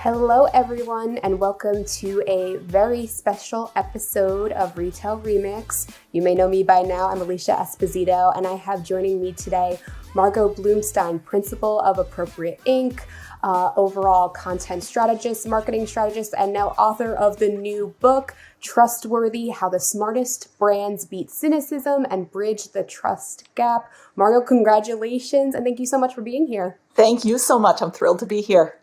Hello, everyone, and welcome to a very special episode of Retail Remix. You may know me by now. I'm Alicia Esposito, and I have joining me today Margot Bloomstein, Principal of Appropriate Inc., overall content strategist, marketing strategist, and now author of the new book, Trustworthy: How the Smartest Brands Beat Cynicism and Bridge the Trust Gap. Margot, congratulations, and thank you so much for being here. Thank you so much. I'm thrilled to be here.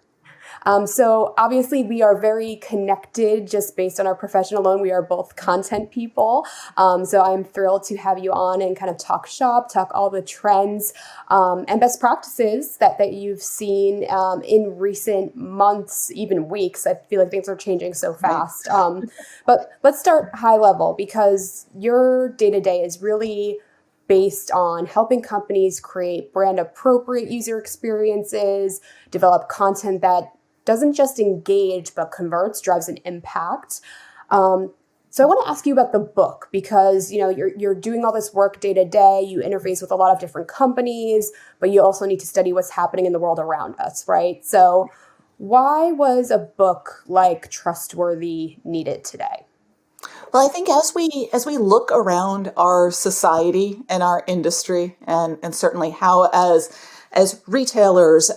So obviously we are very connected just based on our profession alone. We are both content people. So I'm thrilled to have you on and kind of talk shop, talk all the trends and best practices that you've seen in recent months, even weeks. I feel like things are changing so fast. But let's start high level because your day-to-day is really based on helping companies create brand appropriate user experiences, develop content that doesn't just engage, but converts, drives an impact. So I want to ask you about the book because, you're doing all this work day to day. You interface with a lot of different companies, but you also need to study what's happening in the world around us, right? So why was a book like Trustworthy needed today? Well, I think as we look around our society and our industry, and certainly how as retailers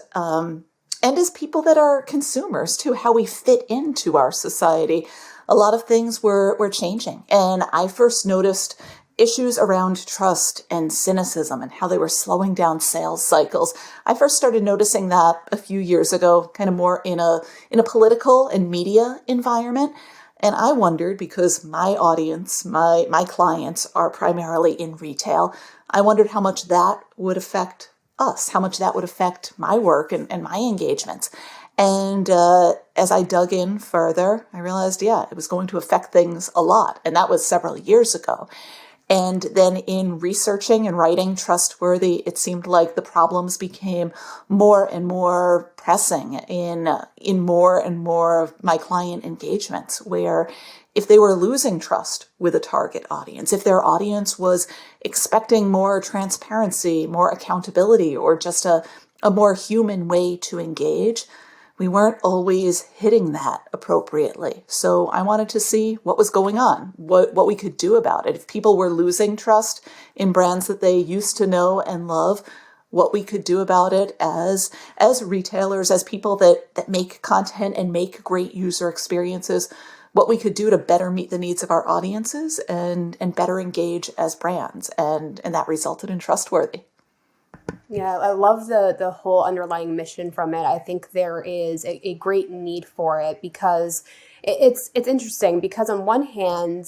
and as people that are consumers too, how we fit into our society, a lot of things were changing. And I first noticed issues around trust and cynicism and how they were slowing down sales cycles. I first started noticing that a few years ago, kind of more in a political and media environment. And I wondered, because my audience, my clients are primarily in retail, I wondered how much that would affect us, how much that would affect my work and my engagements. And as I dug in further, I realized, it was going to affect things a lot. And that was several years ago. And then in researching and writing Trustworthy, it seemed like the problems became more and more pressing in more and more of my client engagements, where if they were losing trust with a target audience, if their audience was expecting more transparency, more accountability, or just a more human way to engage, we weren't always hitting that appropriately. So I wanted to see what was going on, what we could do about it. If people were losing trust in brands that they used to know and love, what we could do about it as retailers, as people that make content and make great user experiences, what we could do to better meet the needs of our audiences and better engage as brands. And that resulted in Trustworthy. Yeah, I love the whole underlying mission from it. I think there is a great need for it because it's interesting because on one hand,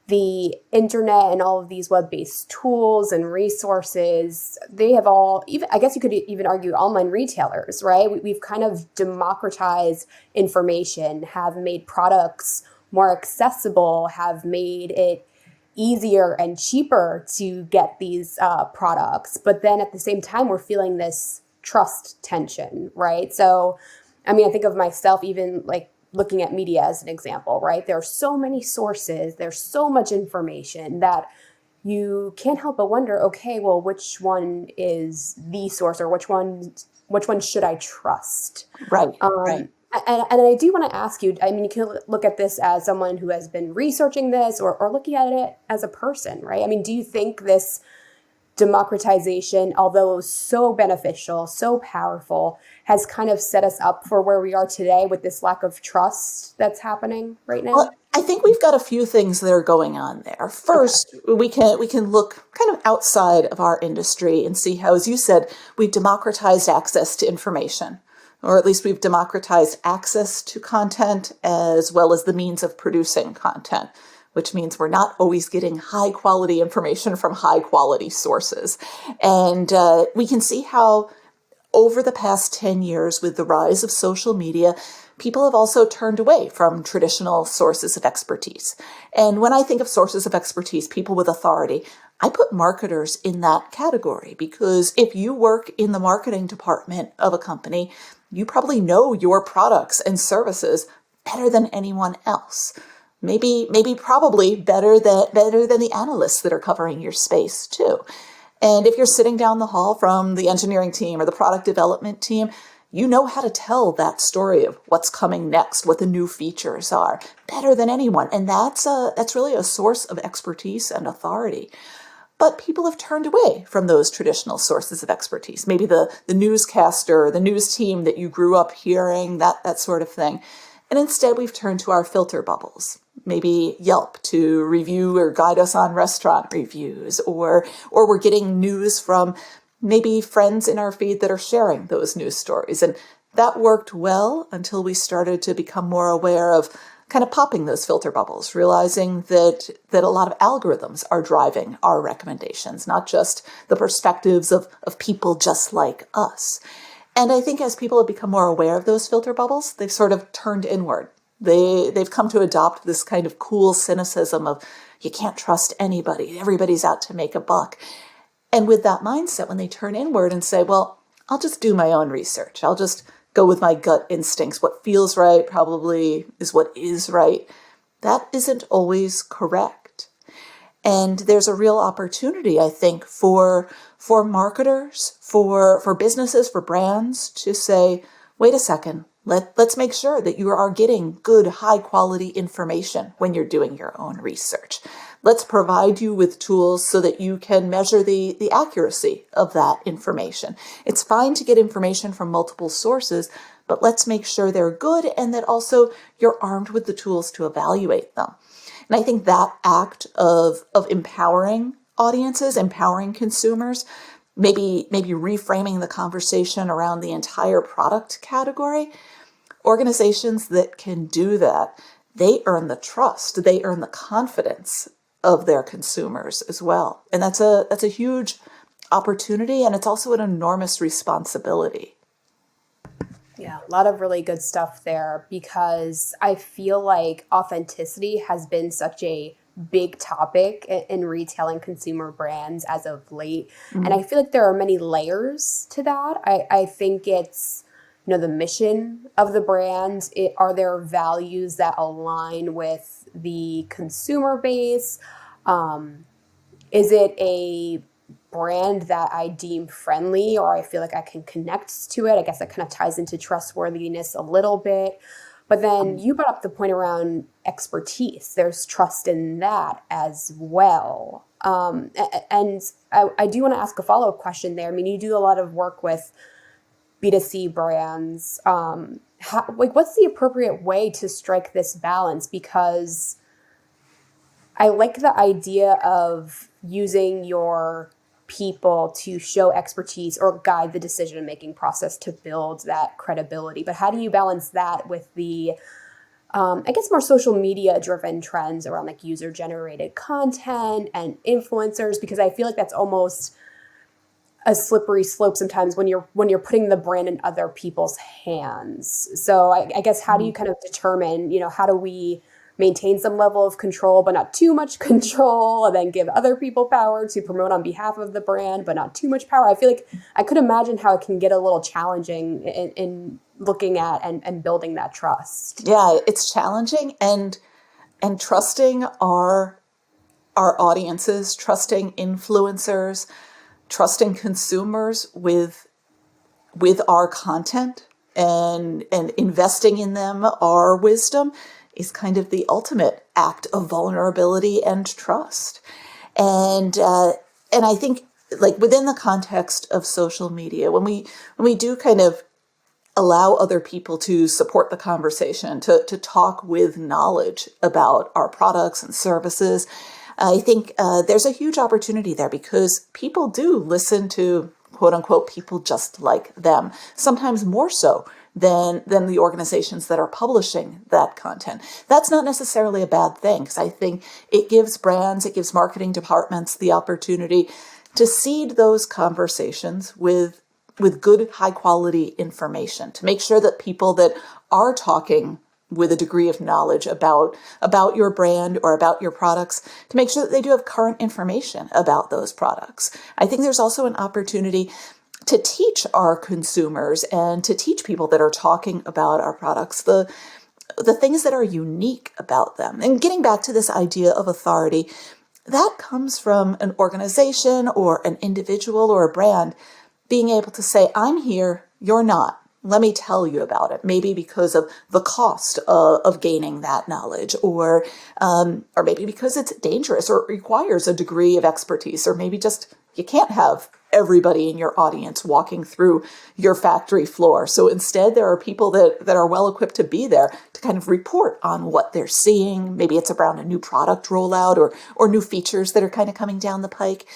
the internet and all of these web-based tools and resources, they have all, even I guess you could even argue online retailers, right? We've kind of democratized information, have made products more accessible, have made it easier and cheaper to get these products. But then at the same time, we're feeling this trust tension, right? So, I think of myself even like looking at media as an example, right? There are so many sources, there's so much information that you can't help but wonder, okay, well, which one is the source or which one should I trust? Right, right. And I do want to ask you, you can look at this as someone who has been researching this or looking at it as a person, right? Do you think this democratization, although it was so beneficial, so powerful, has kind of set us up for where we are today with this lack of trust that's happening right now? Well, I think we've got a few things that are going on there. First, we can look kind of outside of our industry and see how, as you said, we've democratized access to information. Or at least we've democratized access to content as well as the means of producing content, which means we're not always getting high quality information from high quality sources. And we can see how over the past 10 years, with the rise of social media, people have also turned away from traditional sources of expertise. And when I think of sources of expertise, people with authority, I put marketers in that category because if you work in the marketing department of a company, you probably know your products and services better than anyone else. Maybe probably better than the analysts that are covering your space too. And if you're sitting down the hall from the engineering team or the product development team, You know how to tell that story of what's coming next, what the new features are, better than anyone. And that's really a source of expertise and authority. But people have turned away from those traditional sources of expertise. Maybe the newscaster, the news team that you grew up hearing, that sort of thing. And instead, we've turned to our filter bubbles. Maybe Yelp to review or guide us on restaurant reviews, or we're getting news from maybe friends in our feed that are sharing those news stories. And that worked well until we started to become more aware of kind of popping those filter bubbles, realizing that a lot of algorithms are driving our recommendations, not just the perspectives of people just like us. And I think as people have become more aware of those filter bubbles, they've sort of turned inward. They've come to adopt this kind of cool cynicism of you can't trust anybody, everybody's out to make a buck. And with that mindset, when they turn inward and say, well, I'll just do my own research, I'll just go with my gut instincts, what feels right probably is what is right, that isn't always correct. And there's a real opportunity, I think, for marketers, for businesses, for brands to say, wait a second, let's make sure that you are getting good, high quality information when you're doing your own research. Let's provide you with tools so that you can measure the accuracy of that information. It's fine to get information from multiple sources, but let's make sure they're good and that also you're armed with the tools to evaluate them. And I think that act of empowering audiences, empowering consumers, maybe reframing the conversation around the entire product category, organizations that can do that, they earn the trust, they earn the confidence of their consumers as well. And that's a huge opportunity, and it's also an enormous responsibility. Yeah, a lot of really good stuff there, because I feel like authenticity has been such a big topic in retail and consumer brands as of late. And I feel like there are many layers to that. I think it's, the mission of the brand. Are there values that align with the consumer base? Is it a brand that I deem friendly, or I feel like I can connect to it? I guess that kind of ties into trustworthiness a little bit. But then you brought up the point around expertise. There's trust in that as well. And I do want to ask a follow-up question there. I mean, you do a lot of work with B2C brands. What's the appropriate way to strike this balance? Because I like the idea of using your people to show expertise or guide the decision-making process to build that credibility. But how do you balance that with the, I guess, more social media-driven trends around like user-generated content and influencers? Because I feel like that's almost a slippery slope sometimes when you're putting the brand in other people's hands. So I guess how do you kind of determine, how do we maintain some level of control, but not too much control, and then give other people power to promote on behalf of the brand, but not too much power? I feel like I could imagine how it can get a little challenging in looking at and building that trust. Yeah, it's challenging, and trusting our audiences, trusting influencers, trusting consumers with our content and investing in them, our wisdom, is kind of the ultimate act of vulnerability and trust. And I think, like, within the context of social media, when we do kind of allow other people to support the conversation, to talk with knowledge about our products and services, I think there's a huge opportunity there, because people do listen to, quote unquote, people just like them, sometimes more so than the organizations that are publishing that content. That's not necessarily a bad thing, because I think it gives brands, it gives marketing departments the opportunity to seed those conversations with good, high quality information, to make sure that people that are talking with a degree of knowledge about your brand or about your products, to make sure that they do have current information about those products. I think there's also an opportunity to teach our consumers and to teach people that are talking about our products the things that are unique about them. And getting back to this idea of authority, that comes from an organization or an individual or a brand being able to say, I'm here, you're not. let me tell you about it. Maybe because of the cost of gaining that knowledge, or maybe because it's dangerous or requires a degree of expertise, or maybe just you can't have everybody in your audience walking through your factory floor. So instead, there are people that are well equipped to be there to kind of report on what they're seeing. Maybe it's around a new product rollout or new features that are kind of coming down the pike.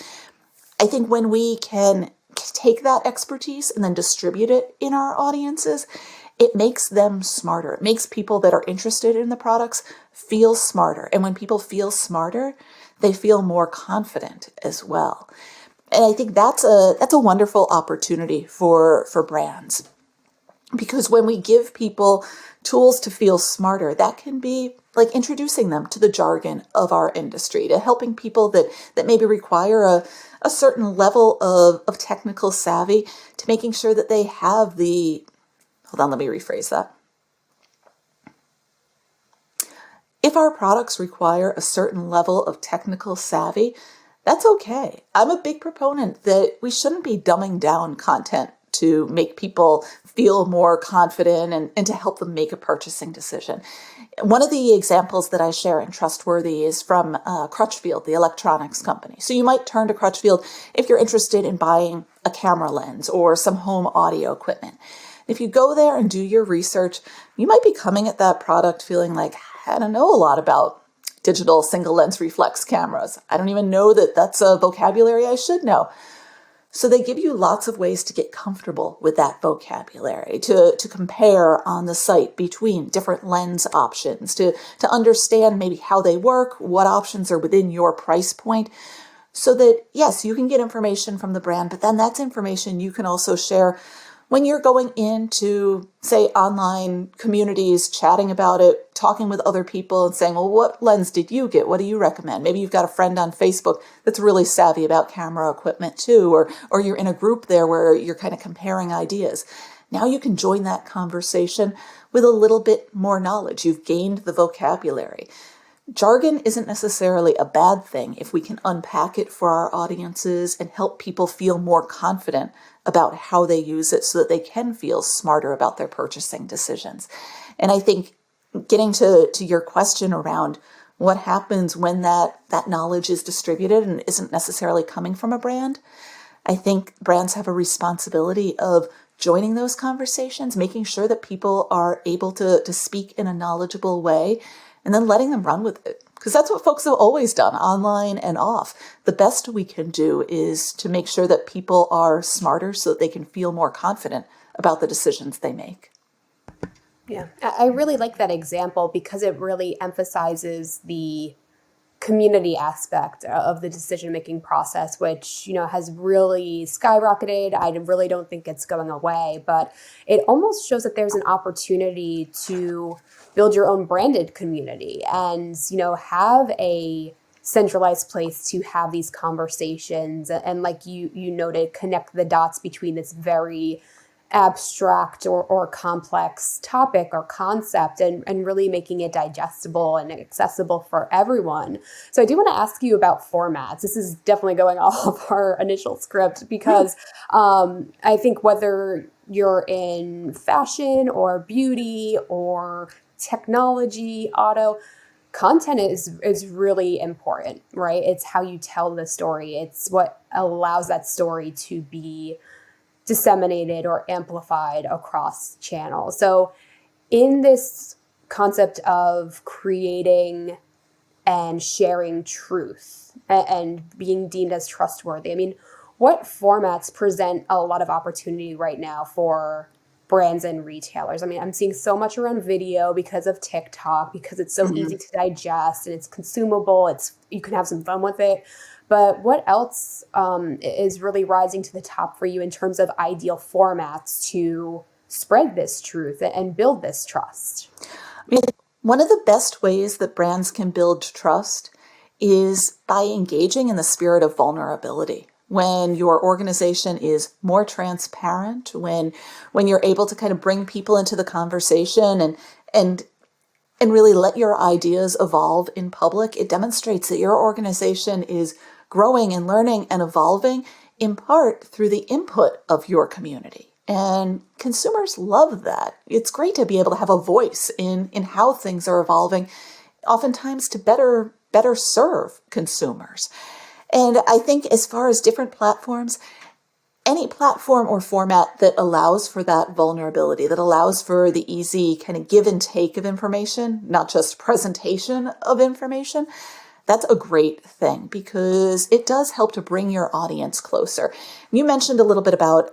I think when we can take that expertise and then distribute it in our audiences, it makes them smarter. It makes people that are interested in the products feel smarter. And when people feel smarter, they feel more confident as well. And I think that's a wonderful opportunity for brands. Because when we give people tools to feel smarter, that can be like introducing them to the jargon of our industry, to helping people that maybe require a certain level of technical savvy, to making sure that they have hold on, let me rephrase that. If our products require a certain level of technical savvy, that's okay. I'm a big proponent that we shouldn't be dumbing down content to make people feel more confident and to help them make a purchasing decision. One of the examples that I share in Trustworthy is from Crutchfield, the electronics company. So you might turn to Crutchfield if you're interested in buying a camera lens or some home audio equipment. If you go there and do your research, you might be coming at that product feeling like, I don't know a lot about digital single lens reflex cameras. I don't even know that that's a vocabulary I should know. So they give you lots of ways to get comfortable with that vocabulary, to compare on the site between different lens options, to understand maybe how they work, what options are within your price point, so that, yes, you can get information from the brand, but then that's information you can also share when you're going into, say, online communities, chatting about it, talking with other people and saying, well, what lens did you get? What do you recommend? Maybe you've got a friend on Facebook that's really savvy about camera equipment too, or you're in a group there where you're kind of comparing ideas. Now you can join that conversation with a little bit more knowledge. You've gained the vocabulary. Jargon isn't necessarily a bad thing if we can unpack it for our audiences and help people feel more confident about how they use it so that they can feel smarter about their purchasing decisions. And I think getting to your question around what happens when that knowledge is distributed and isn't necessarily coming from a brand, I think brands have a responsibility of joining those conversations, making sure that people are able to speak in a knowledgeable way, and then letting them run with it. Because that's what folks have always done, online and off. The best we can do is to make sure that people are smarter so that they can feel more confident about the decisions they make. Yeah, I really like that example because it really emphasizes the community aspect of the decision-making process, which, has really skyrocketed. I really don't think it's going away, but it almost shows that there's an opportunity to build your own branded community and, have a centralized place to have these conversations. And like you noted, connect the dots between this very abstract or complex topic or concept and really making it digestible and accessible for everyone. So I do want to ask you about formats. This is definitely going off our initial script because I think whether you're in fashion or beauty or technology, auto, content is really important, right? It's how you tell the story. It's what allows that story to be disseminated or amplified across channels. So in this concept of creating and sharing truth and being deemed as trustworthy, I mean, what formats present a lot of opportunity right now for brands and retailers? I mean, I'm seeing so much around video because of TikTok, because it's so easy to digest and it's consumable. You can have some fun with it. But what else is really rising to the top for you in terms of ideal formats to spread this truth and build this trust? I mean, one of the best ways that brands can build trust is by engaging in the spirit of vulnerability. When your organization is more transparent, when you're able to kind of bring people into the conversation and really let your ideas evolve in public, it demonstrates that your organization is growing and learning and evolving in part through the input of your community. And consumers love that. It's great to be able to have a voice in how things are evolving, oftentimes to better serve consumers. And I think as far as different platforms, any platform or format that allows for that vulnerability, that allows for the easy kind of give and take of information, not just presentation of information, that's a great thing because it does help to bring your audience closer. You mentioned a little bit about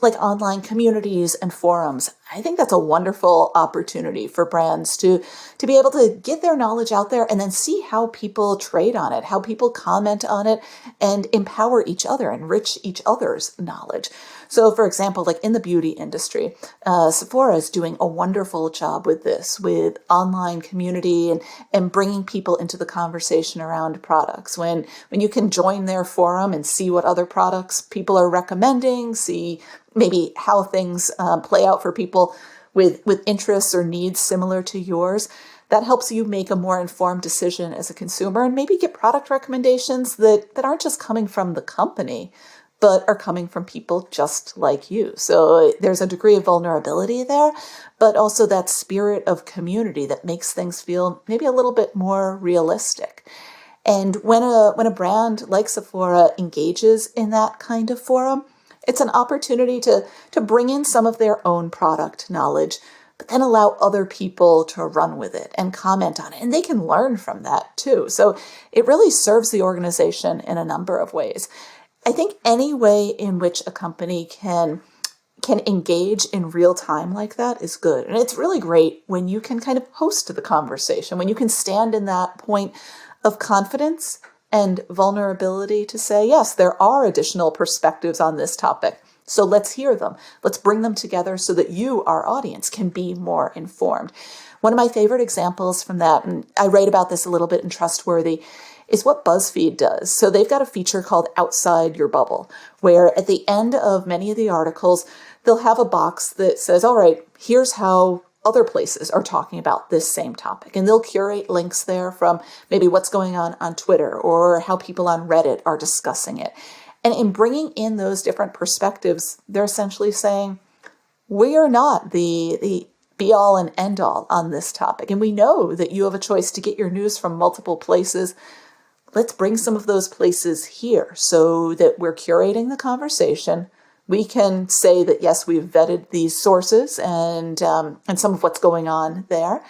like online communities and forums. I think that's a wonderful opportunity for brands to be able to get their knowledge out there and then see how people trade on it, how people comment on it, and empower each other, enrich each other's knowledge. So, for example, like in the beauty industry, Sephora is doing a wonderful job with this, with online community and bringing people into the conversation around products. When you can join their forum and see what other products people are recommending, see maybe how things play out for people with interests or needs similar to yours, that helps you make a more informed decision as a consumer and maybe get product recommendations that aren't just coming from the company, but are coming from people just like you. So there's a degree of vulnerability there, but also that spirit of community that makes things feel maybe a little bit more realistic. And when a brand like Sephora engages in that kind of forum, it's an opportunity to bring in some of their own product knowledge, but then allow other people to run with it and comment on it. And they can learn from that too. So it really serves the organization in a number of ways. I think any way in which a company can engage in real time like that is good. And it's really great when you can kind of host the conversation, when you can stand in that point of confidence and vulnerability to say, yes, there are additional perspectives on this topic. So let's hear them. Let's bring them together so that you, our audience, can be more informed. One of my favorite examples from that, and I write about this a little bit in Trustworthy, is what BuzzFeed does. So they've got a feature called Outside Your Bubble, where at the end of many of the articles, they'll have a box that says, all right, here's how other places are talking about this same topic. And they'll curate links there from maybe what's going on Twitter or how people on Reddit are discussing it. And in bringing in those different perspectives, they're essentially saying, we are not the be all and end all on this topic. And we know that you have a choice to get your news from multiple places. Let's bring some of those places here so that we're curating the conversation. We can say that, yes, we've vetted these sources and some of what's going on there,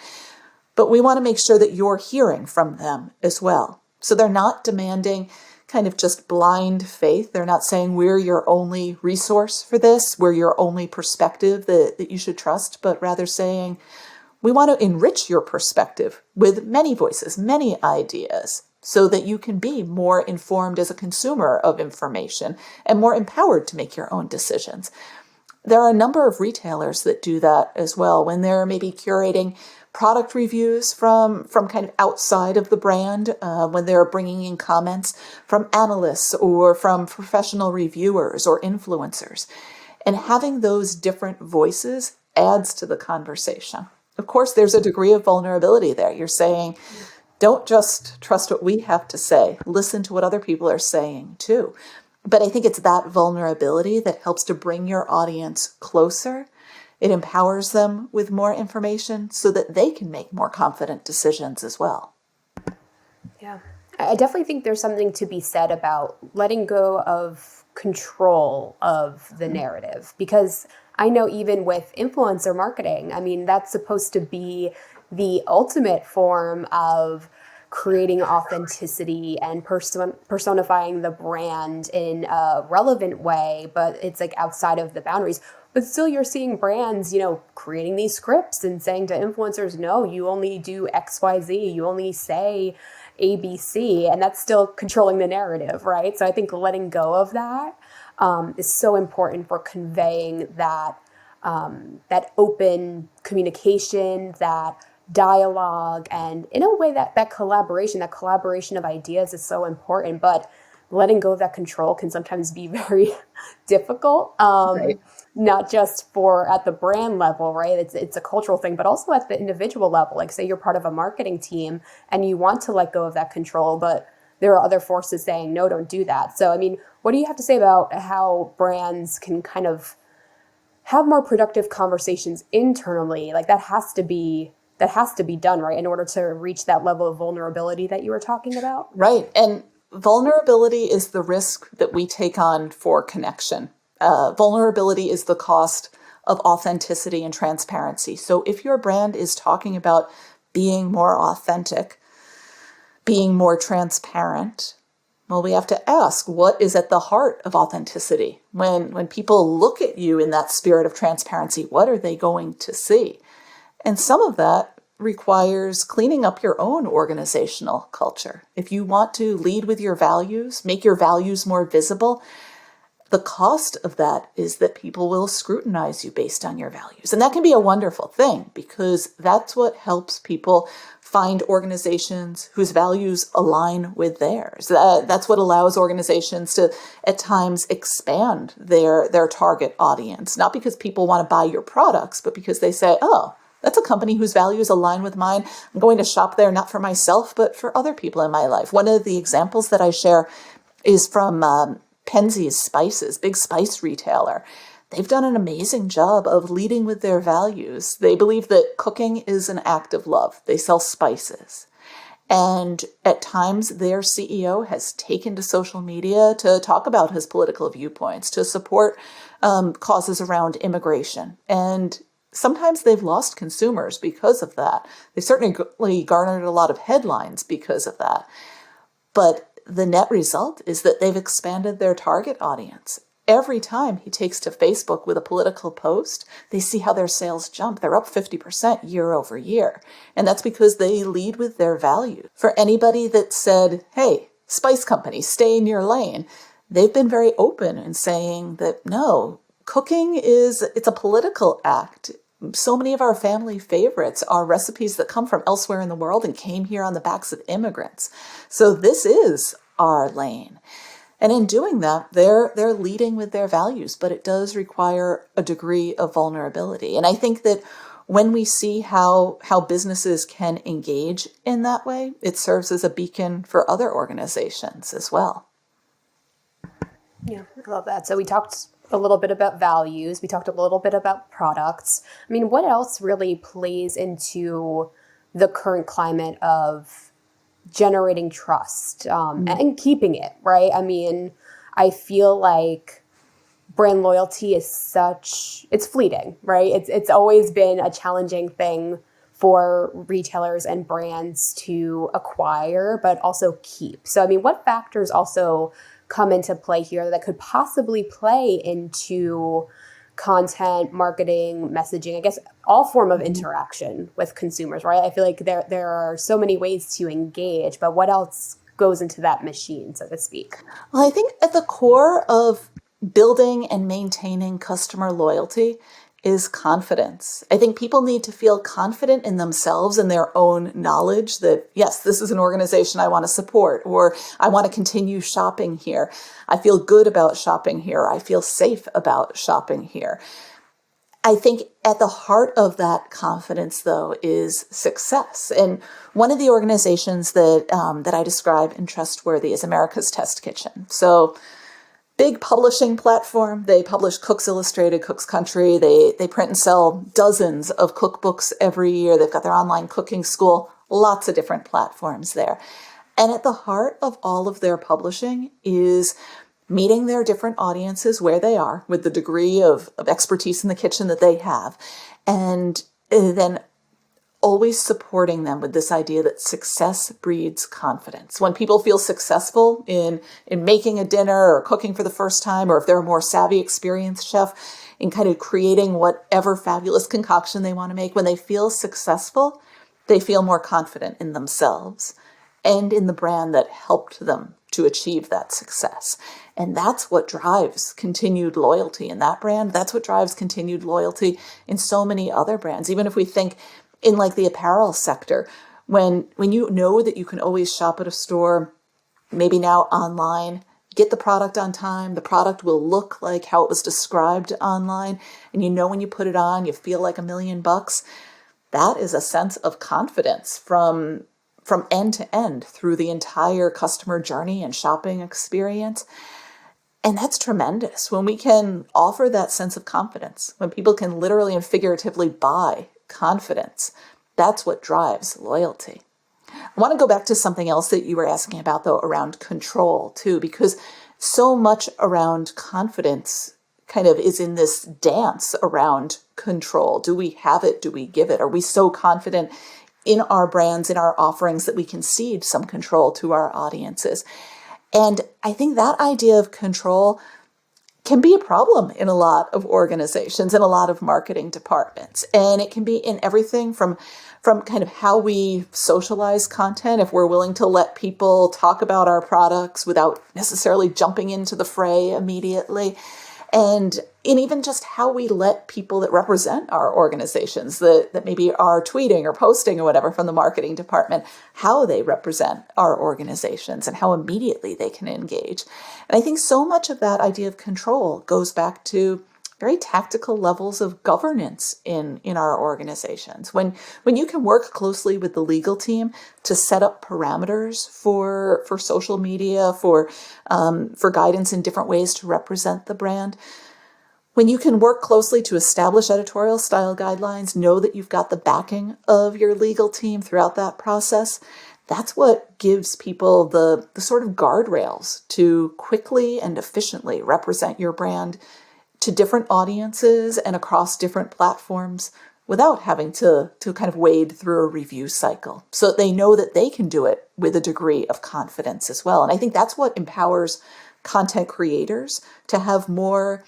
but we want to make sure that you're hearing from them as well. So they're not demanding kind of just blind faith. They're not saying we're your only resource for this, we're your only perspective that you should trust, but rather saying we want to enrich your perspective with many voices, many ideas, so that you can be more informed as a consumer of information and more empowered to make your own decisions. There are a number of retailers that do that as well when they're maybe curating product reviews from kind of outside of the brand, when they're bringing in comments from analysts or from professional reviewers or influencers. And having those different voices adds to the conversation. Of course, there's a degree of vulnerability there. You're saying, don't just trust what we have to say. Listen to what other people are saying too. But I think it's that vulnerability that helps to bring your audience closer. It empowers them with more information so that they can make more confident decisions as well. Yeah. I definitely think there's something to be said about letting go of control of the narrative, because I know even with influencer marketing, I mean, that's supposed to be the ultimate form of creating authenticity and personifying the brand in a relevant way, but it's like outside of the boundaries. But still you're seeing brands, creating these scripts and saying to influencers, no, you only do XYZ, you only say ABC, and that's still controlling the narrative, right? So I think letting go of that is so important for conveying that open communication, that dialogue, and in a way that collaboration of ideas is so important. But letting go of that control can sometimes be very difficult. Right. Not just for at the brand level, right? It's a cultural thing, but also at the individual level. Like say you're part of a marketing team and you want to let go of that control, but there are other forces saying, no, don't do that. So, I mean, what do you have to say about how brands can kind of have more productive conversations internally. Like that has to be done, right, in order to reach that level of vulnerability that you were talking about. Right. And vulnerability is the risk that we take on for connection. Vulnerability is the cost of authenticity and transparency. So if your brand is talking about being more authentic, being more transparent, well, we have to ask, what is at the heart of authenticity? When people look at you in that spirit of transparency, what are they going to see? And some of that requires cleaning up your own organizational culture. If you want to lead with your values, make your values more visible, the cost of that is that people will scrutinize you based on your values. And that can be a wonderful thing because that's what helps people find organizations whose values align with theirs. That's what allows organizations to, at times, expand their target audience. Not because people want to buy your products, but because they say, oh, that's a company whose values align with mine. I'm going to shop there not for myself, but for other people in my life. One of the examples that I share is from Penzeys Spices, big spice retailer. They've done an amazing job of leading with their values. They believe that cooking is an act of love. They sell spices. And at times, their CEO has taken to social media to talk about his political viewpoints, to support causes around immigration. And sometimes they've lost consumers because of that. They certainly garnered a lot of headlines because of that. But the net result is that they've expanded their target audience. Every time he takes to Facebook with a political post, they see how their sales jump. They're up 50% year over year. And that's because they lead with their values. For anybody that said, hey, spice company, stay in your lane, they've been very open in saying that no, cooking it's a political act. So many of our family favorites are recipes that come from elsewhere in the world and came here on the backs of immigrants. So this is our lane. And in doing that, they're leading with their values, but it does require a degree of vulnerability. And I think that when we see how businesses can engage in that way, it serves as a beacon for other organizations as well. Yeah, I love that. So we talked a little bit about values. We talked a little bit about products. I mean, what else really plays into the current climate of generating trust and keeping it, right? I mean, I feel like brand loyalty is it's fleeting, right? It's always been a challenging thing for retailers and brands to acquire, but also keep. So, I mean, what factors also come into play here that could possibly play into content, marketing, messaging, I guess all form of interaction with consumers, right? I feel like there are so many ways to engage, but what else goes into that machine, so to speak? Well, I think at the core of building and maintaining customer loyalty is confidence. I think people need to feel confident in themselves and their own knowledge that, yes, this is an organization I want to support, or I want to continue shopping here. I feel good about shopping here. I feel safe about shopping here. I think at the heart of that confidence, though, is success. And one of the organizations that I describe in Trustworthy is America's Test Kitchen. So big publishing platform. They publish Cooks Illustrated, Cooks Country. They print and sell dozens of cookbooks every year. They've got their online cooking school, lots of different platforms there. And at the heart of all of their publishing is meeting their different audiences where they are with the degree of expertise in the kitchen that they have. And then always supporting them with this idea that success breeds confidence. When people feel successful in making a dinner or cooking for the first time, or if they're a more savvy, experienced chef in kind of creating whatever fabulous concoction they want to make, when they feel successful, they feel more confident in themselves and in the brand that helped them to achieve that success. And that's what drives continued loyalty in that brand. That's what drives continued loyalty in so many other brands. Even if we think in like the apparel sector, when you know that you can always shop at a store, maybe now online, get the product on time, the product will look like how it was described online, and you know when you put it on, you feel like $1,000,000. That is a sense of confidence from end to end through the entire customer journey and shopping experience. And that's tremendous when we can offer that sense of confidence, when people can literally and figuratively buy confidence. That's what drives loyalty. I want to go back to something else that you were asking about, though, around control, too, because so much around confidence kind of is in this dance around control. Do we have it? Do we give it? Are we so confident in our brands, in our offerings, that we can cede some control to our audiences? And I think that idea of control can be a problem in a lot of organizations and a lot of marketing departments. And it can be in everything from kind of how we socialize content, if we're willing to let people talk about our products without necessarily jumping into the fray immediately. And in even just how we let people that represent our organizations, that maybe are tweeting or posting or whatever from the marketing department, how they represent our organizations and how immediately they can engage. And I think so much of that idea of control goes back to very tactical levels of governance in our organizations. When you can work closely with the legal team to set up parameters for social media, for guidance in different ways to represent the brand, when you can work closely to establish editorial style guidelines, know that you've got the backing of your legal team throughout that process, that's what gives people the sort of guardrails to quickly and efficiently represent your brand to different audiences and across different platforms without having to kind of wade through a review cycle, so that they know that they can do it with a degree of confidence as well. And I think that's what empowers content creators to have more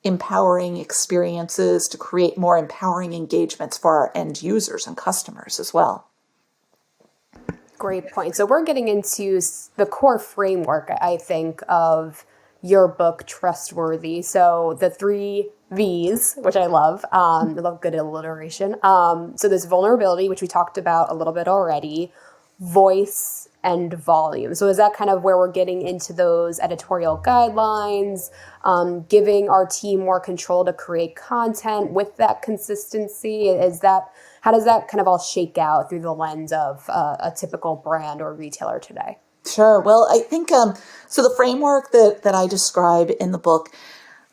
empowering experiences, to create more empowering engagements for our end users and customers as well. Great point. So we're getting into the core framework, I think, of your book, Trustworthy. So the 3 V's, which I love. I love good alliteration. So there's vulnerability, which we talked about a little bit already, voice, and volume. So is that kind of where we're getting into those editorial guidelines, giving our team more control to create content with that consistency? How does that kind of all shake out through the lens of a typical brand or retailer today? Sure. Well, I think so. The framework that I describe in the book: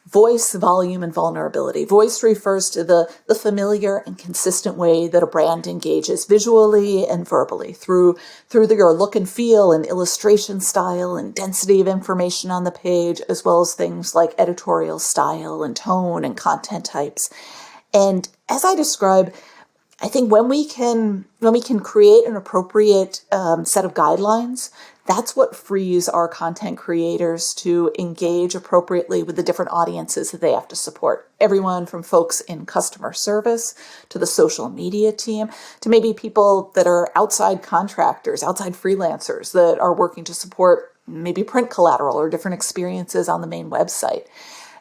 voice, volume, and vulnerability. Voice refers to the familiar and consistent way that a brand engages visually and verbally through your look and feel and illustration style and density of information on the page, as well as things like editorial style and tone and content types. And as I describe, I think when we can create an appropriate set of guidelines, that's what frees our content creators to engage appropriately with the different audiences that they have to support. Everyone from folks in customer service to the social media team to maybe people that are outside contractors, outside freelancers that are working to support maybe print collateral or different experiences on the main website.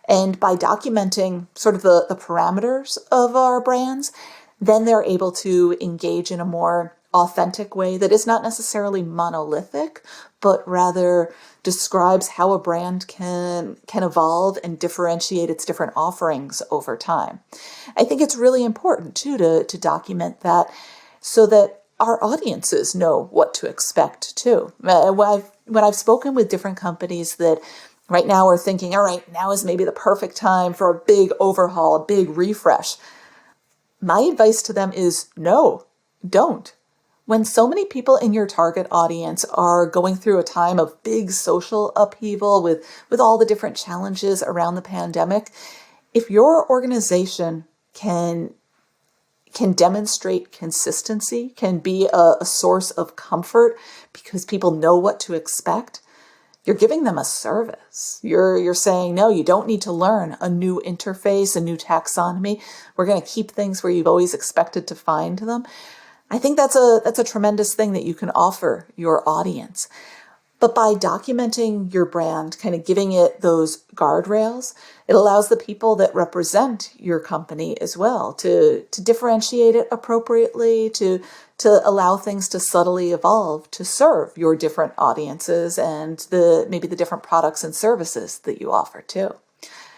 And by documenting sort of the parameters of our brands, then they're able to engage in a more authentic way that is not necessarily monolithic, but rather describes how a brand can evolve and differentiate its different offerings over time. I think it's really important too to document that so that our audiences know what to expect too. When I've spoken with different companies that right now are thinking, all right, now is maybe the perfect time for a big overhaul, a big refresh, my advice to them is no, don't. When so many people in your target audience are going through a time of big social upheaval with all the different challenges around the pandemic, if your organization can demonstrate consistency, can be a source of comfort because people know what to expect, you're giving them a service. You're saying, no, you don't need to learn a new interface, a new taxonomy. We're going to keep things where you've always expected to find them. I think that's a tremendous thing that you can offer your audience. But by documenting your brand, kind of giving it those guardrails, it allows the people that represent your company as well to differentiate it appropriately, to allow things to subtly evolve to serve your different audiences and maybe the different products and services that you offer too.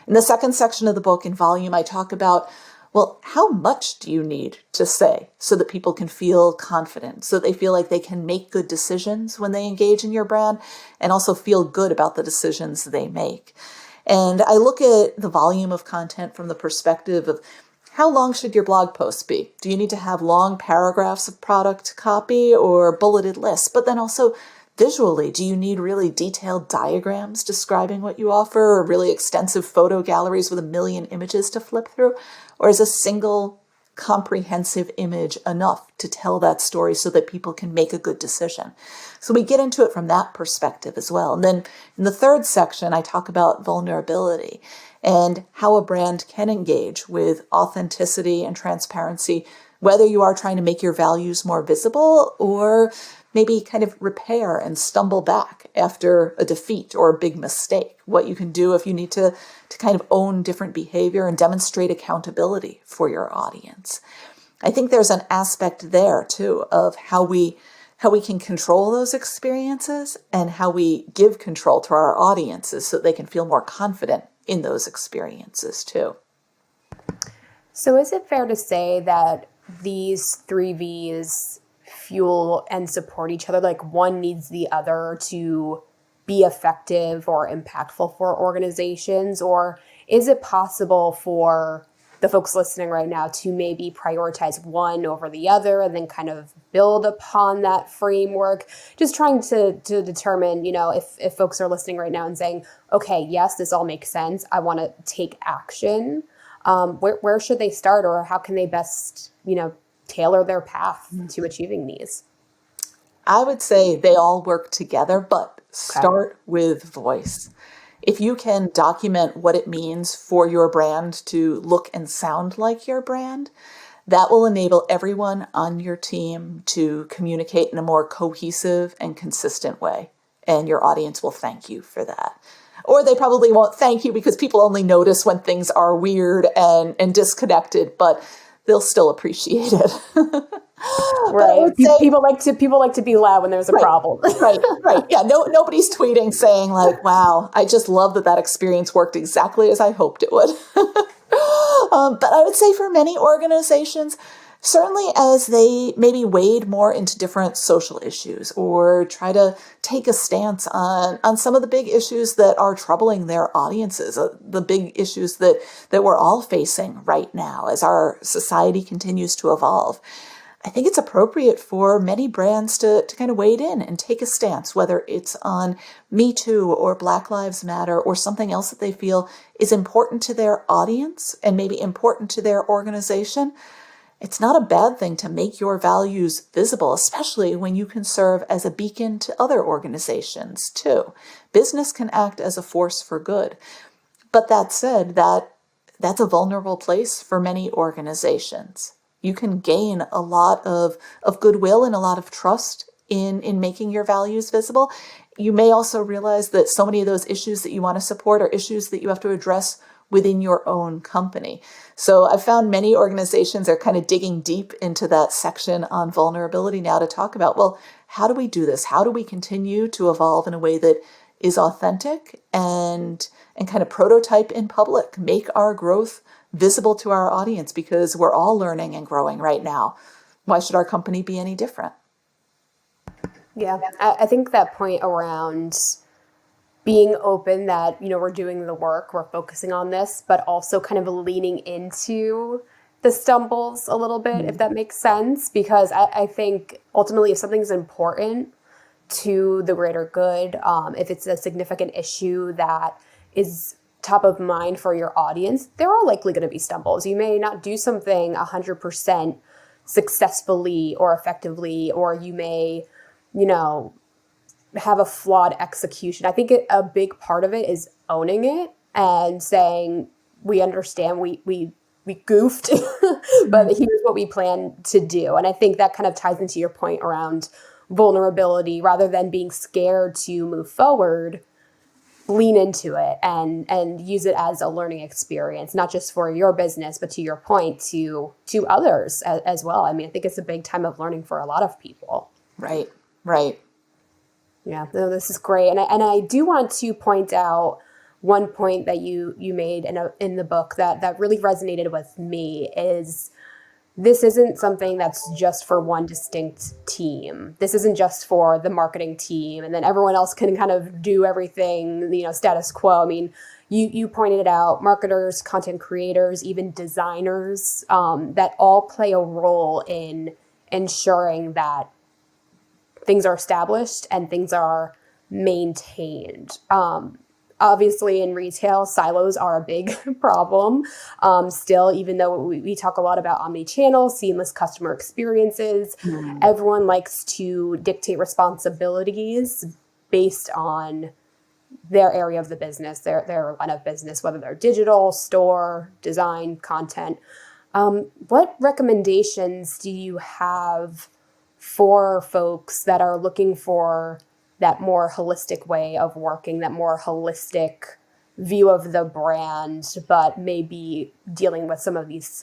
In the second section of the book, in volume, I talk about, well, how much do you need to say so that people can feel confident, so they feel like they can make good decisions when they engage in your brand and also feel good about the decisions they make? And I look at the volume of content from the perspective of how long should your blog posts be? Do you need to have long paragraphs of product copy or bulleted lists? But then also visually, do you need really detailed diagrams describing what you offer, or really extensive photo galleries with a million images to flip through? Or is a single comprehensive image enough to tell that story so that people can make a good decision? So we get into it from that perspective as well. And then in the third section, I talk about vulnerability and how a brand can engage with authenticity and transparency, whether you are trying to make your values more visible or maybe kind of repair and stumble back after a defeat or a big mistake. What you can do if you need to kind of own different behavior and demonstrate accountability for your audience. I think there's an aspect there too of how we can control those experiences and how we give control to our audiences so they can feel more confident in those experiences too. So is it fair to say that these three V's fuel and support each other? Like one needs the other to be effective or impactful for organizations? Or is it possible for the folks listening right now to maybe prioritize one over the other and then kind of build upon that framework? Just trying to determine, if folks are listening right now and saying, okay, yes, this all makes sense, I want to take action. Where should they start, or how can they best, tailor their path to achieving these? I would say they all work together, but start with voice. If you can document what it means for your brand to look and sound like your brand, that will enable everyone on your team to communicate in a more cohesive and consistent way. And your audience will thank you for that. Or they probably won't thank you because people only notice when things are weird and disconnected, but they'll still appreciate it. Right. People like to be loud when there's a problem. Right. Yeah. Nobody's tweeting saying like, wow, I just love that experience worked exactly as I hoped it would. But I would say for many organizations, certainly as they maybe wade more into different social issues or try to take a stance on some of the big issues that are troubling their audiences, the big issues that we're all facing right now as our society continues to evolve. I think it's appropriate for many brands to kind of wade in and take a stance, whether it's on Me Too or Black Lives Matter or something else that they feel is important to their audience and maybe important to their organization. It's not a bad thing to make your values visible, especially when you can serve as a beacon to other organizations too. Business can act as a force for good. But that said, that's a vulnerable place for many organizations. You can gain a lot of goodwill and a lot of trust in making your values visible. You may also realize that so many of those issues that you want to support are issues that you have to address within your own company. So I've found many organizations are kind of digging deep into that section on vulnerability now to talk about, well, how do we do this? How do we continue to evolve in a way that is authentic and kind of prototype in public, make our growth visible to our audience, because we're all learning and growing right now. Why should our company be any different? Yeah, I think that point around being open that, we're doing the work, we're focusing on this, but also kind of leaning into the stumbles a little bit, if that makes sense. Because I think ultimately if something's important to the greater good, if it's a significant issue that is top of mind for your audience, there are likely going to be stumbles. You may not do something 100% successfully or effectively, or you may, have a flawed execution. I think a big part of it is owning it and saying, we understand we goofed, but here's what we plan to do. And I think that kind of ties into your point around vulnerability. Rather than being scared to move forward, lean into it and use it as a learning experience, not just for your business, but to your point, to others as well. I mean, I think it's a big time of learning for a lot of people. Right. Yeah, no, this is great. And I do want to point out one point that you made in the book that really resonated with me is this isn't something that's just for one distinct team. This isn't just for the marketing team and then everyone else can kind of do everything, status quo. I mean, you pointed it out, marketers, content creators, even designers, that all play a role in ensuring that things are established and things are maintained. Obviously, in retail, silos are a big problem. Still, even though we talk a lot about omni-channel, seamless customer experiences, everyone likes to dictate responsibilities based on their area of the business, their line of business, whether they're digital, store, design, content. What recommendations do you have for folks that are looking for that more holistic way of working, that more holistic view of the brand, but maybe dealing with some of these,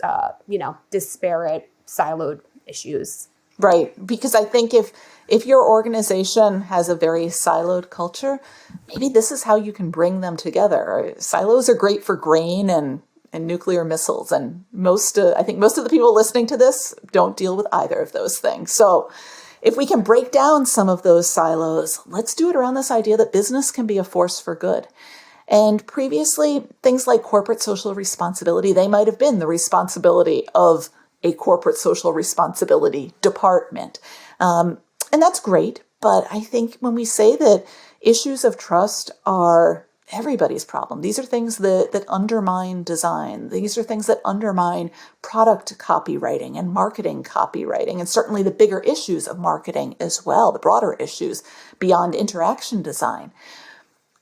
disparate, siloed issues? Right. Because I think if your organization has a very siloed culture, maybe this is how you can bring them together. Silos are great for grain and nuclear missiles. And I think most of the people listening to this don't deal with either of those things. So if we can break down some of those silos, let's do it around this idea that business can be a force for good. And previously, things like corporate social responsibility, they might have been the responsibility of a corporate social responsibility department. And that's great. But I think when we say that issues of trust are everybody's problem, these are things that undermine design. These are things that undermine product copywriting and marketing copywriting, and certainly the bigger issues of marketing as well, the broader issues beyond interaction design.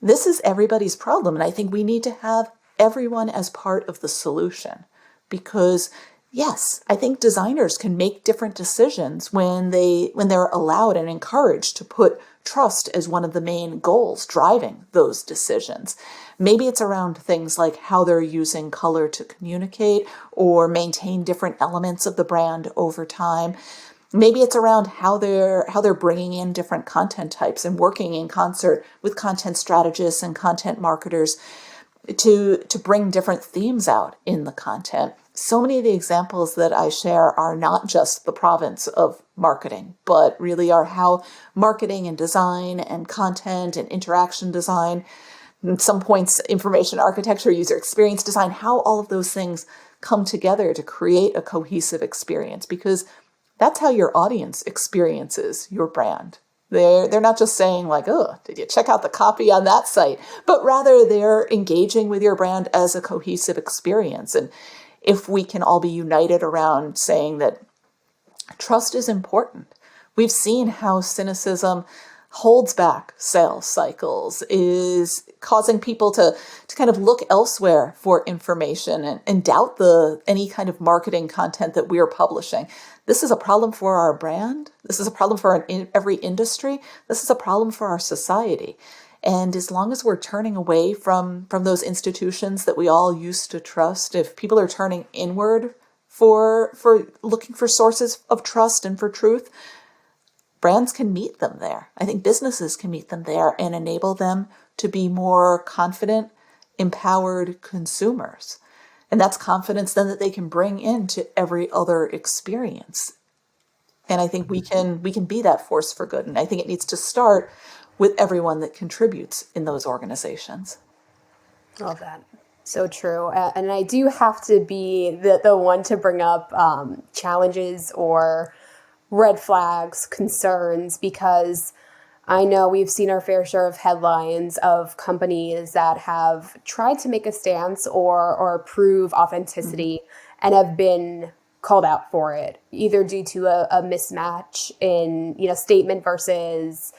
This is everybody's problem. And I think we need to have everyone as part of the solution because yes, I think designers can make different decisions when they're allowed and encouraged to put trust as one of the main goals driving those decisions. Maybe it's around things like how they're using color to communicate or maintain different elements of the brand over time. Maybe it's around how they're bringing in different content types and working in concert with content strategists and content marketers to bring different themes out in the content. So many of the examples that I share are not just the province of marketing, but really are how marketing and design and content and interaction design, at some points information architecture, user experience design, how all of those things come together to create a cohesive experience, because that's how your audience experiences your brand. They're not just saying like, oh, did you check out the copy on that site? But rather they're engaging with your brand as a cohesive experience. And if we can all be united around saying that trust is important. We've seen how cynicism holds back sales cycles, is causing people to kind of look elsewhere for information and doubt any kind of marketing content that we're publishing. This is a problem for our brand. This is a problem for every industry. This is a problem for our society. And as long as we're turning away from those institutions that we all used to trust, if people are turning inward for looking for sources of trust and for truth, brands can meet them there. I think businesses can meet them there and enable them to be more confident, empowered consumers. And that's confidence then that they can bring into every other experience. And I think we can be that force for good. And I think it needs to start with everyone that contributes in those organizations. Love that. So true. And I do have to be the one to bring up challenges or red flags, concerns, because I know we've seen our fair share of headlines of companies that have tried to make a stance or prove authenticity and have been called out for it, either due to a mismatch in statement versus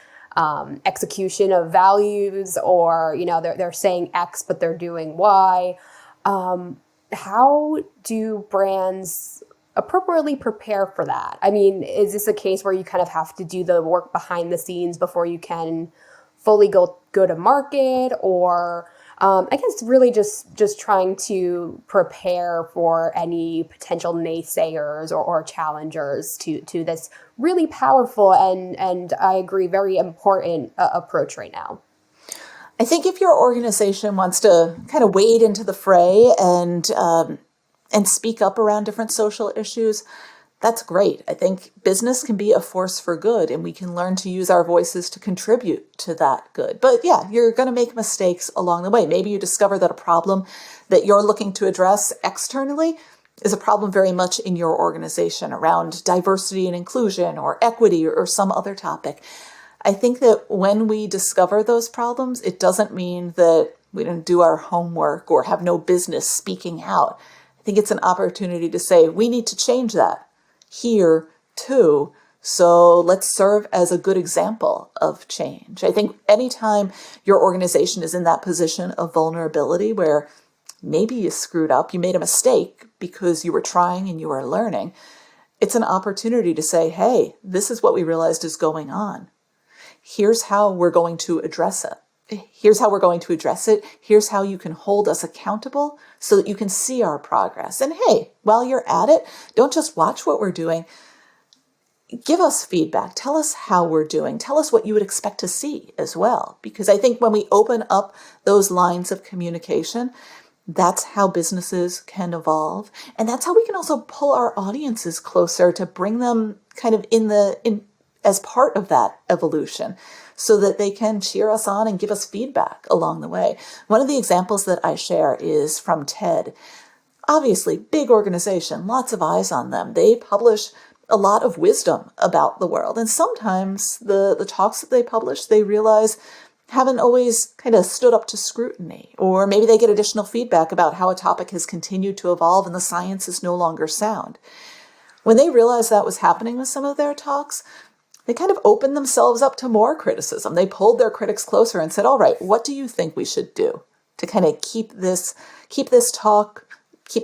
execution of values, or they're saying X but they're doing Y. How do brands appropriately prepare for that? I mean, is this a case where you kind of have to do the work behind the scenes before you can fully go to market, or I guess really just trying to prepare for any potential naysayers or challengers to this really powerful and I agree, very important approach right now? I think if your organization wants to kind of wade into the fray and speak up around different social issues, That's great. I think business can be a force for good, and we can learn to use our voices to contribute to that good. But yeah, you're going to make mistakes along the way. Maybe you discover that a problem that you're looking to address externally is a problem very much in your organization around diversity and inclusion or equity or some other topic. I think that when we discover those problems, it doesn't mean that we didn't do our homework or have no business speaking out. I think it's an opportunity to say, we need to change that here too. So let's serve as a good example of change. I think anytime your organization is in that position of vulnerability where maybe you screwed up, you made a mistake because you were trying and you were learning, it's an opportunity to say, hey, this is what we realized is going on. Here's how we're going to address it. Here's how we're going to address it. Here's how you can hold us accountable so that you can see our progress. And hey, while you're at it, don't just watch what we're doing. Give us feedback. Tell us how we're doing. Tell us what you would expect to see as well. Because I think when we open up those lines of communication, that's how businesses can evolve. And that's how we can also pull our audiences closer to bring them kind of in as part of that evolution so that they can cheer us on and give us feedback along the way. One of the examples that I share is from TED. Obviously, big organization, lots of eyes on them. They publish a lot of wisdom about the world. And sometimes the talks that they publish, they realize haven't always kind of stood up to scrutiny, or maybe they get additional feedback about how a topic has continued to evolve and the science is no longer sound. When they realized that was happening with some of their talks, they kind of opened themselves up to more criticism. They pulled their critics closer and said, all right, what do you think we should do to kind of keep this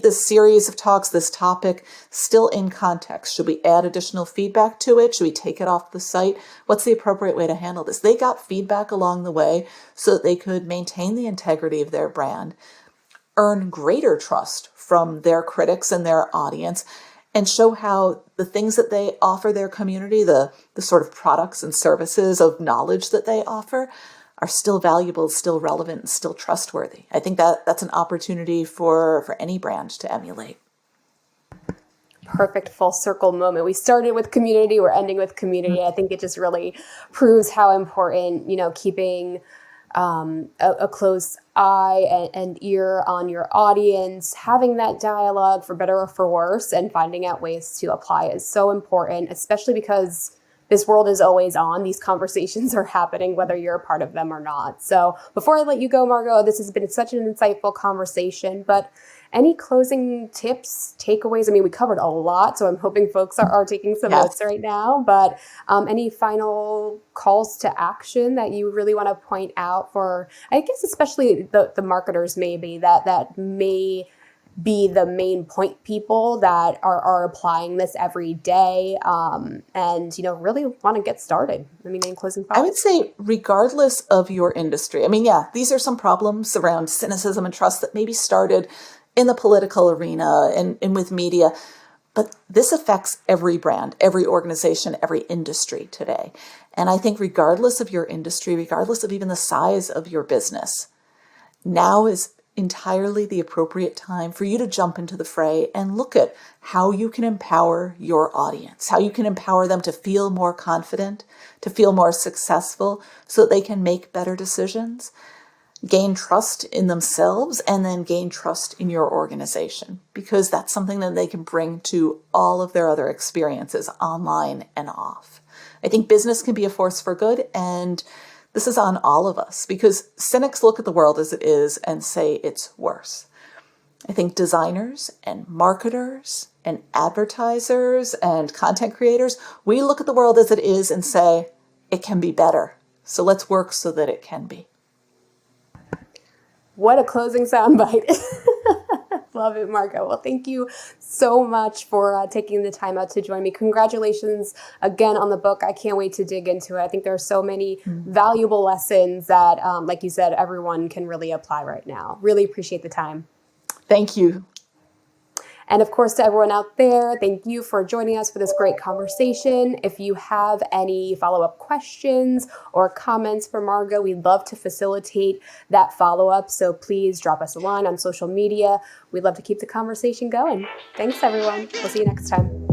series of talks, this topic still in context? Should we add additional feedback to it? Should we take it off the site? What's the appropriate way to handle this? They got feedback along the way so that they could maintain the integrity of their brand, earn greater trust from their critics and their audience, and show how the things that they offer their community, the sort of products and services of knowledge that they offer, are still valuable, still relevant, and still trustworthy. I think that's an opportunity for any brand to emulate. Perfect full circle moment. We started with community, we're ending with community. I think it just really proves how important, keeping a close eye and ear on your audience, having that dialogue for better or for worse, and finding out ways to apply is so important, especially because this world is always on. These conversations are happening, whether you're a part of them or not. So before I let you go, Margot, this has been such an insightful conversation, but any closing tips, takeaways? I mean, we covered a lot, so I'm hoping folks are taking some notes right now, but any final calls to action that you really want to point out for, I guess, especially the marketers maybe that may be the main point people that are applying this every day and, really want to get started? I mean, any closing thoughts? I would say regardless of your industry, these are some problems around cynicism and trust that maybe started in the political arena and with media, but this affects every brand, every organization, every industry today. And I think regardless of your industry, regardless of even the size of your business, now is entirely the appropriate time for you to jump into the fray and look at how you can empower your audience, how you can empower them to feel more confident, to feel more successful so that they can make better decisions, gain trust in themselves, and then gain trust in your organization, because that's something that they can bring to all of their other experiences online and off. I think business can be a force for good, and this is on all of us, because cynics look at the world as it is and say it's worse. I think designers and marketers and advertisers and content creators, we look at the world as it is and say it can be better. So let's work so that it can be. What a closing soundbite. Love it, Margot. Well, thank you so much for taking the time out to join me. Congratulations again on the book. I can't wait to dig into it. I think there are so many valuable lessons that, like you said, everyone can really apply right now. Really appreciate the time. Thank you. And of course, to everyone out there, thank you for joining us for this great conversation. If you have any follow-up questions or comments for Margot, we'd love to facilitate that follow-up. So please drop us a line on social media. We'd love to keep the conversation going. Thanks, everyone. We'll see you next time.